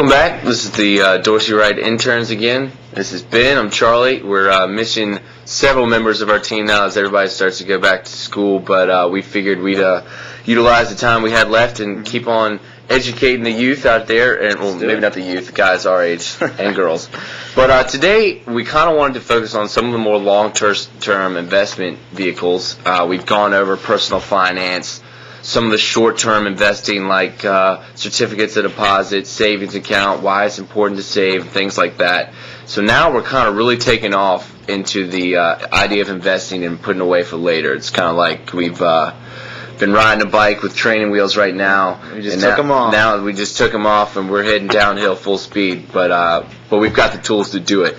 Welcome back. This is the DWA Interns again. This is Ben. I'm Charlie. We're missing several members of our team now as everybody starts to go back to school, but we figured we'd utilize the time we had left and keep on educating the youth out there, and well, maybe not the youth, the guys our age and girls. But today we kind of wanted to focus on some of the more long-term investment vehicles. We've gone over personal finance, some of the short-term investing like certificates of deposit, savings account, why it's important to save, things like that. So now we're kind of really taking off into the idea of investing and putting away for later. It's kind of like we've been riding a bike with training wheels right now. We just took them off. Now we just took them off and we're heading downhill full speed, but we've got the tools to do it.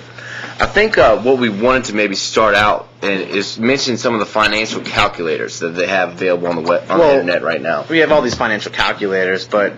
I think what we wanted to maybe start out is mention some of the financial calculators that they have available on the internet right now. We have all these financial calculators, but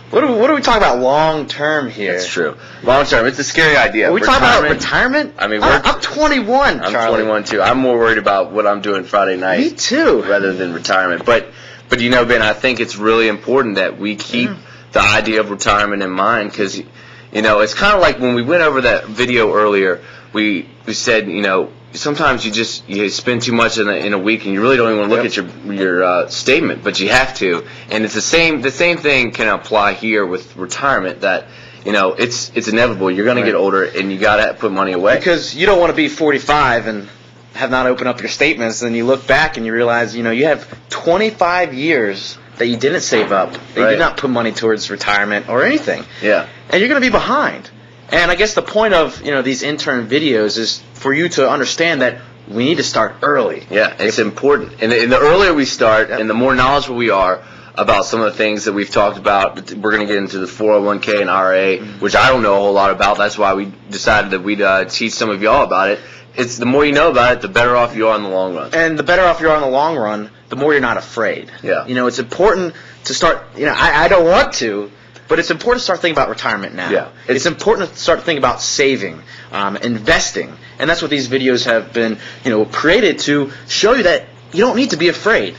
what are we talking about long term here? That's true. Long term, it's a scary idea. Are we talking about retirement? I mean, I'm 21, Charlie. I'm 21 too. I'm more worried about what I'm doing Friday night. Me too. Rather than retirement. But you know, Ben, I think it's really important that we keep the idea of retirement in mind, because you know, it's kind of like when we went over that video earlier. We said, you know, sometimes you spend too much in a week and you really don't even want to look at your statement, but you have to. And it's the same thing can apply here with retirement, that you know it's inevitable. You're going to get older and you got to put money away, because you don't want to be 45 and have not opened up your statements, and you look back and you realize, you know, you have 25 years that you didn't save up, that you did not put money towards retirement or anything. Yeah. And you're going to be behind. And I guess the point of, you know, these intern videos is for you to understand that we need to start early. Yeah, it's important. And the earlier we start, and the more knowledgeable we are about some of the things that we've talked about, we're going to get into the 401k and IRA, which I don't know a whole lot about. That's why we decided that we'd teach some of y'all about it. It's the more you know about it, the better off you are in the long run. And the better off you are in the long run, the more you're not afraid. Yeah. You know, it's important to start, you know, I don't want to, but it's important to start thinking about retirement now. Yeah. It's important to start thinking about saving, investing. And that's what these videos have been, you know, created to show you that you don't need to be afraid.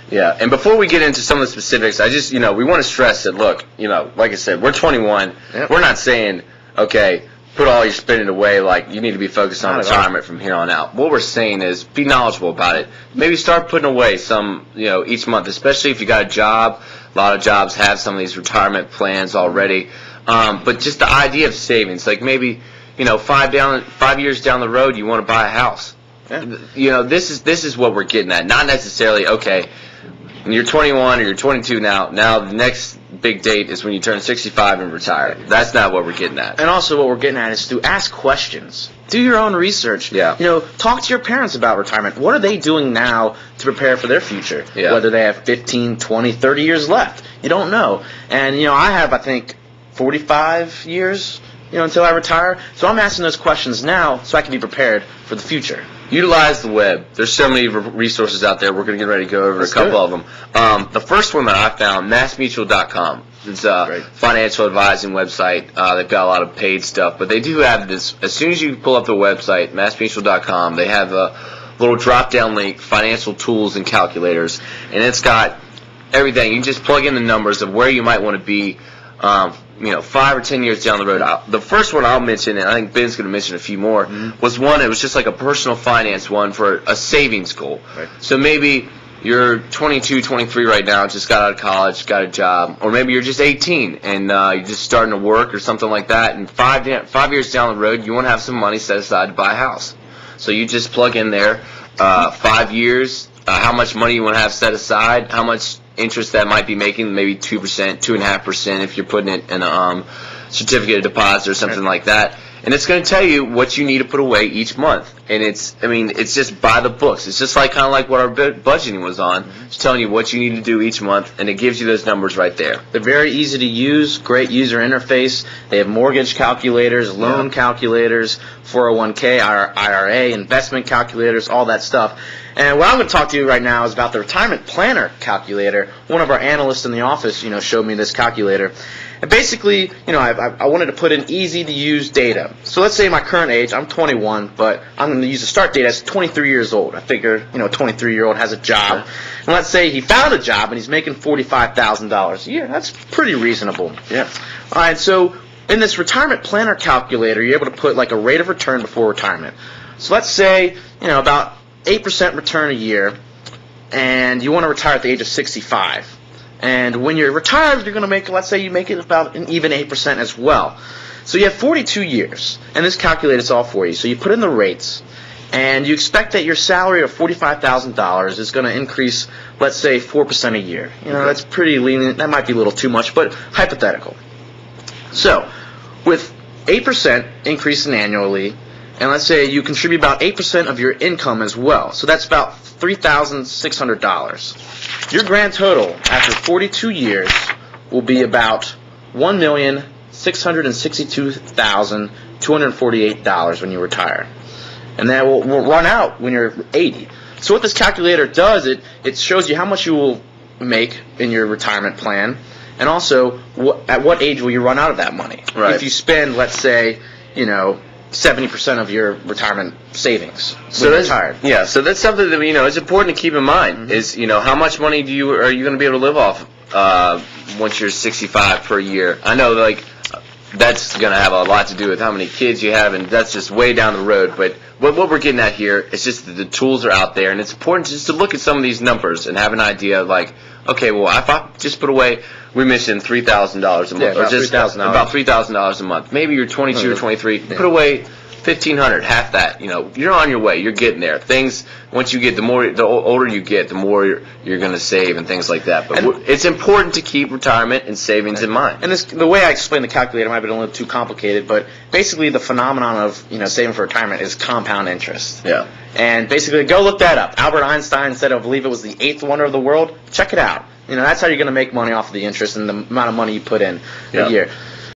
Yeah. And before we get into some of the specifics, I just, you know, we want to stress that, look, you know, like I said, we're 21. Yep. We're not saying, okay, put all your spending away, like you need to be focused on retirement from here on out. What we're saying is be knowledgeable about it. Maybe start putting away some, you know, each month, especially if you got a job. A lot of jobs have some of these retirement plans already. But just the idea of savings, like maybe, you know, 5 years down the road, you want to buy a house. Yeah. You know, this is what we're getting at. Not necessarily, okay, when you're 21 or you're 22 now the next big date is when you turn 65 and retire. That's not what we're getting at. And also what we're getting at is to ask questions. Do your own research. Yeah. You know, talk to your parents about retirement. What are they doing now to prepare for their future? Yeah. Whether they have 15, 20, 30 years left. You don't know. And, you know, I have, I think, 45 years, you know, until I retire. So I'm asking those questions now so I can be prepared for the future. Utilize the web. There's so many resources out there. We're going to get ready to go over a couple of them. The first one that I found, massmutual.com. It's a financial advising website. They've got a lot of paid stuff, but they do have this. As soon as you pull up the website, massmutual.com, they have a little drop-down link, financial tools and calculators, and it's got everything. You just plug in the numbers of where you might want to be, you know, 5 or 10 years down the road. The first one I'll mention, and I think Ben's going to mention a few more, was one. It was just like a personal finance one for a savings goal. Right. So maybe you're 22, 23 right now, just got out of college, got a job, or maybe you're just 18 and you're just starting to work or something like that. And 5 years down the road, you want to have some money set aside to buy a house. So you just plug in there 5 years, how much money you want to have set aside, how much interest that might be making, maybe 2%, 2.5% if you're putting it in a certificate of deposit or something like that. And it's going to tell you what you need to put away each month. And it's just by the books. It's just like kind of like what our budgeting was on. It's telling you what you need to do each month, and it gives you those numbers right there. They're very easy to use, great user interface. They have mortgage calculators, loan calculators, 401k, IRA, investment calculators, all that stuff. And what I'm going to talk to you right now is about the retirement planner calculator. One of our analysts in the office, you know, showed me this calculator. And basically, you know, I wanted to put in easy-to-use data. So let's say my current age, I'm 21, but I'm going to use the start date as 23 years old. I figure, you know, a 23-year-old has a job. And let's say he found a job and he's making $45,000 a year. That's pretty reasonable. Yeah. All right, so in this retirement planner calculator, you're able to put like a rate of return before retirement. So let's say, about 8% return a year, and you want to retire at the age of 65. And when you're retired, you're going to make, let's say you make it about an even 8% as well. So you have 42 years, and this calculates all for you. So you put in the rates, and you expect that your salary of $45,000 is going to increase, let's say, 4% a year. That's pretty lenient. That might be a little too much, but hypothetical. So with 8% increasing annually, and let's say you contribute about 8% of your income as well, so that's about $3,600. Your grand total after 42 years will be about $1,662,248 when you retire. And that will run out when you're 80. So what this calculator does, it shows you how much you will make in your retirement plan, and also at what age will you run out of that money. Right. If you spend, let's say, 70% of your retirement savings so when you're retired. Yeah, so that's something that it's important to keep in mind. Mm-hmm. Is how much money are you going to be able to live off once you're 65 per year? I know that's going to have a lot to do with how many kids you have, and that's just way down the road. But what we're getting at here is just that the tools are out there, and it's important just to look at some of these numbers and have an idea okay, well, if I just put away, we mentioned $3,000 a month, or just about $3,000 a month. Maybe you're 22 or 23. Put away $1,500, half that. You're on your way. You're getting there. Things once you get the older you get, the more you're going to save and things like that. But it's important to keep retirement and savings in mind. And the way I explain the calculator might have been a little too complicated, but basically the phenomenon of saving for retirement is compound interest. Yeah. And basically, go look that up. Albert Einstein said, I believe it was the 8th wonder of the world. Check it out. That's how you're going to make money off of the interest and the amount of money you put in a year.